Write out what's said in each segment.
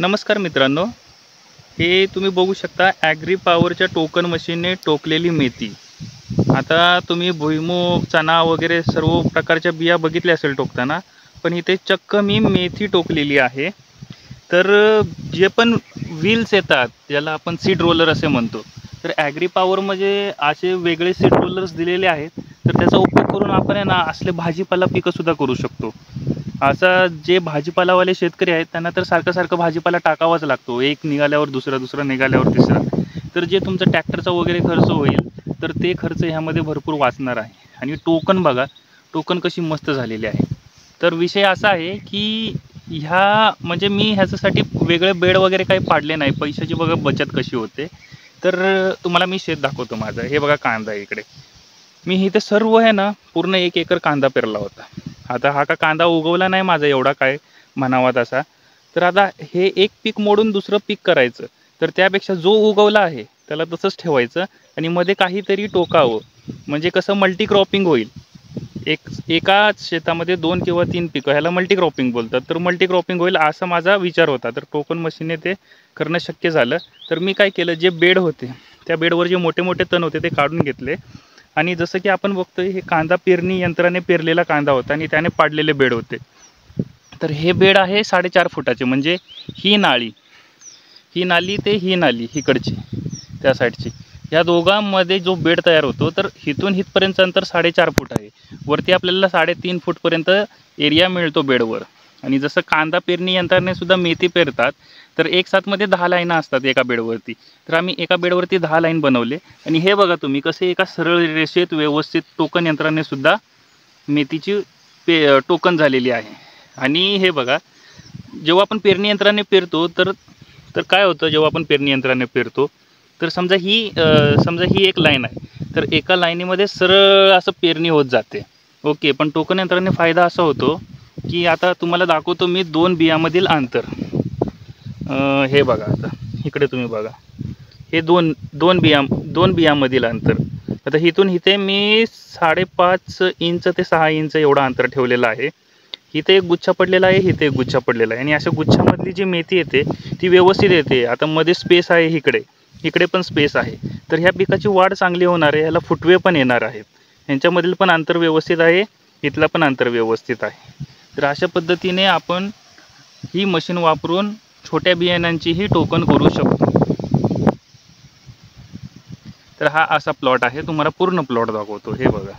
नमस्कार मित्रांनो, हे तुम्ही बघू शकता ॲग्री पॉवरच्या टोकन मशीनने टोकलेली मेथी. आता तुम्ही भुईमूग, चणा वगैरे सर्व प्रकारच्या बिया बघितल्या असेल टोकताना, पण इथे चक्क मी मेथी टोकलेली आहे. तर जे पण व्हील्स येतात, ज्याला आपण सीड रोलर असे म्हणतो, तर ॲग्री पॉवरमध्ये असे वेगळे सीड रोलर्स दिलेले आहेत. तर त्याचा उपयोग करून आपण आहे ना, असले भाजीपाला पिकंसुद्धा करू शकतो. असा जे भाजीपालावाले शेतकरी आहेत त्यांना तर सारखं भाजीपाला टाकावाच लागतो. एक निघाल्यावर दुसरा, दुसरा निघाल्यावर तिसरा. तर जे तुमचं ट्रॅक्टरचा वगैरे खर्च होईल, तर ते खर्च ह्यामध्ये भरपूर वाचणार आहे. आणि टोकन बघा, टोकन कशी मस्त झालेली आहे. तर विषय असा आहे की म्हणजे मी ह्याच्यासाठी वेगळे बेड वगैरे काही पाडले नाही. पैशाची बघा बचत कशी होते. तर तुम्हाला मी शेत दाखवतो माझं. हे बघा कांदा आहे इकडे. मी इथे सर्व आहे ना, पूर्ण 1 एकर कांदा पेरला होता. आता हा कांदा उगवला नाही माझा एवढा काय म्हणावा तसा. तर आता हे एक पीक मोडून दुसरं पीक करायचं. तर त्यापेक्षा जो उगवला आहे त्याला तसंच ठेवायचं आणि मध्ये काहीतरी टोकावं. म्हणजे कसं मल्टी क्रॉपिंग होईल. एकाच शेतामध्ये 2 किंवा 3 पिकं ह्याला मल्टी क्रॉपिंग बोलतात. तर मल्टी क्रॉपिंग होईल असा माझा विचार होता. तर टोकन मशीनने ते करणं शक्य झालं. तर मी काय केलं, जे बेड होते त्या बेडवर जे मोठे तण होते ते काढून घेतले. आणि जसं की आपण बघतोय, हे कांदा पेरणी यंत्राने पेरलेला कांदा होता आणि त्याने पाडलेले बेड होते. तर हे बेड आहे 4.5 फुटाचे. म्हणजे ही नाली, ही नाली ते ही नाली इकडची त्या साईडची, या दोघांमध्ये जो बेड तयार होतो, तर इथून इथपर्यंतचं अंतर 4.5 फूट आहे. वरती आपल्याला 3.5 फूटपर्यंत एरिया मिळतो बेडवर. आणि जसं कांदा पेरणी यंत्राने सुद्धा मेथी पेरतात, तर एक साथमध्ये 10 लाईन असतात एका बेडवरती. तर आम्ही एका बेडवरती 10 लाईन बनवले. आणि हे बघा तुम्ही कसे एका सरळ रेषेत व्यवस्थित टोकन यंत्राने सुद्धा मेथीची टोकन झालेली आहे. आणि हे बघा, जेव्हा आपण पेरणी यंत्राने पेरतो, तर तर काय होतं, जेव्हा आपण पेरणी यंत्राने पेरतो, तर समजा ही एक लाईन आहे. तर एका लाईनीमध्ये सरळ असं पेरणी होत जाते. ओके. पण टोकन यंत्राने फायदा असा होतो की आता तुम्हाला दाखवतो मी 2 बियामधील अंतर. हे बघा, आता इकडे तुम्ही बघा, हे दोन बियामधील अंतर. आता इथून इथे मी 5.5 इंच ते 6 इंच एवढं अंतर ठेवलेलं आहे. इथे एक गुच्छा पडलेला आहे, इथे एक गुच्छा पडलेला आहे. आणि अशा गुच्छामधली जी मेथी येते ती व्यवस्थित येते. आता मध्ये स्पेस आहे, इकडे पण स्पेस आहे. तर ह्या पिकाची वाढ चांगली होणार आहे. ह्याला फुटवे पण येणार आहेत. ह्यांच्यामधील पण अंतर व्यवस्थित आहे, इथला पण अंतर व्यवस्थित आहे. तर अशा पद्धतीने आपण ही मशीन वापरून छोट्या बियाण्यांचीही टोकन करू शकतो. तर हा असा प्लॉट आहे. तुम्हाला पूर्ण प्लॉट दाखवतो. हे बघा.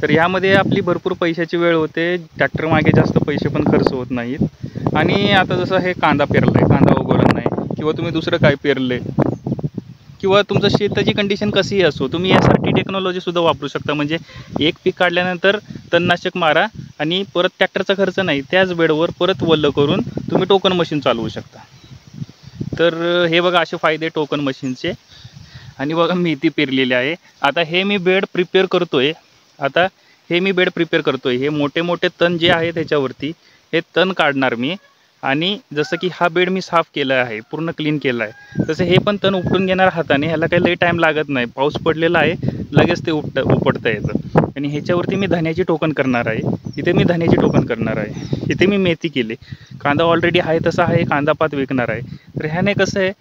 तर यामध्ये आपली भरपूर पैशाची वेळ होते. ट्रॅक्टर मागे जास्त पैसे पण खर्च होत नाहीत. आणि आता जसं हे कांदा पेरला आहे, कांदा उगवला नाही, किंवा तुम्ही दुसरं काय पेरले, किंवा तुमचं शेताची कंडिशन कशीही असो, तुम्ही यासाठी टेक्नॉलॉजीसुद्धा वापरू शकता. म्हणजे एक पीक काढल्यानंतर तणनाशक मारा आणि परत ट्रॅक्टरचा खर्च नाही, त्याच बेडवर परत वल्ल करून तुम्ही टोकन मशीन चालवू शकता. तर हे बघा असे फायदे टोकन मशीनचे. आणि बघा मेथी पेरलेली आहे. आता हे मी बेड प्रिपेअर करतोय. आता हे मी बेड प्रिपेअर करतोय. हे मोठे तण जे आहे त्याच्यावरती हे तण काढणार मी. आणि जसं की हा बेड मी साफ केला आहे, पूर्ण क्लीन केला आहे, तसं हे पण तण उपटून घेणार हाताने. ह्याला काही लई टाईम लागत नाही. पाऊस पडलेला आहे, लगेच ते उपटता येतं. आणि ह्याच्यावरती मी धन्याची टोकन करणार आहे. इथे मी धन्याची टोकन करणार आहे. इथे मी मेथी केली. कांदा ऑलरेडी आहे तसा आहे, कांदा पात विकणार आहे. तर ह्याने कसं आहे,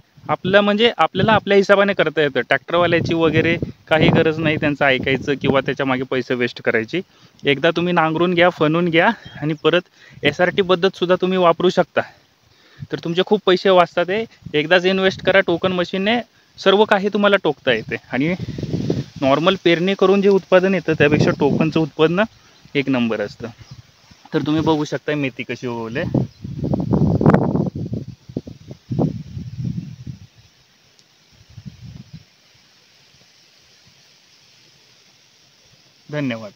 म्हणजे आपल्याला आपल्या हिशोबाने करता येतं. ट्रॅक्टरवाल्याची वगैरे काही गरज नाही त्यांचं ऐकायचं किंवा त्याच्यामागे पैसे वेस्ट करायची. एकदा तुम्ही नांगरून घ्या, फणून घ्या आणि परत SRT पद्धतसुद्धा तुम्ही वापरू शकता. तर तुमचे खूप पैसे वाचतात. एकदाच इन्व्हेस्ट करा. टोकन मशीनने सर्व काही तुम्हाला टोकता येते. आणि नॉर्मल पेरणी करून जे उत्पादन येतं त्यापेक्षा टोकनचं उत्पन्न एक नंबर असतं. तर तुम्ही बघू शकता मेथी कशी उगवली. धन्यवाद.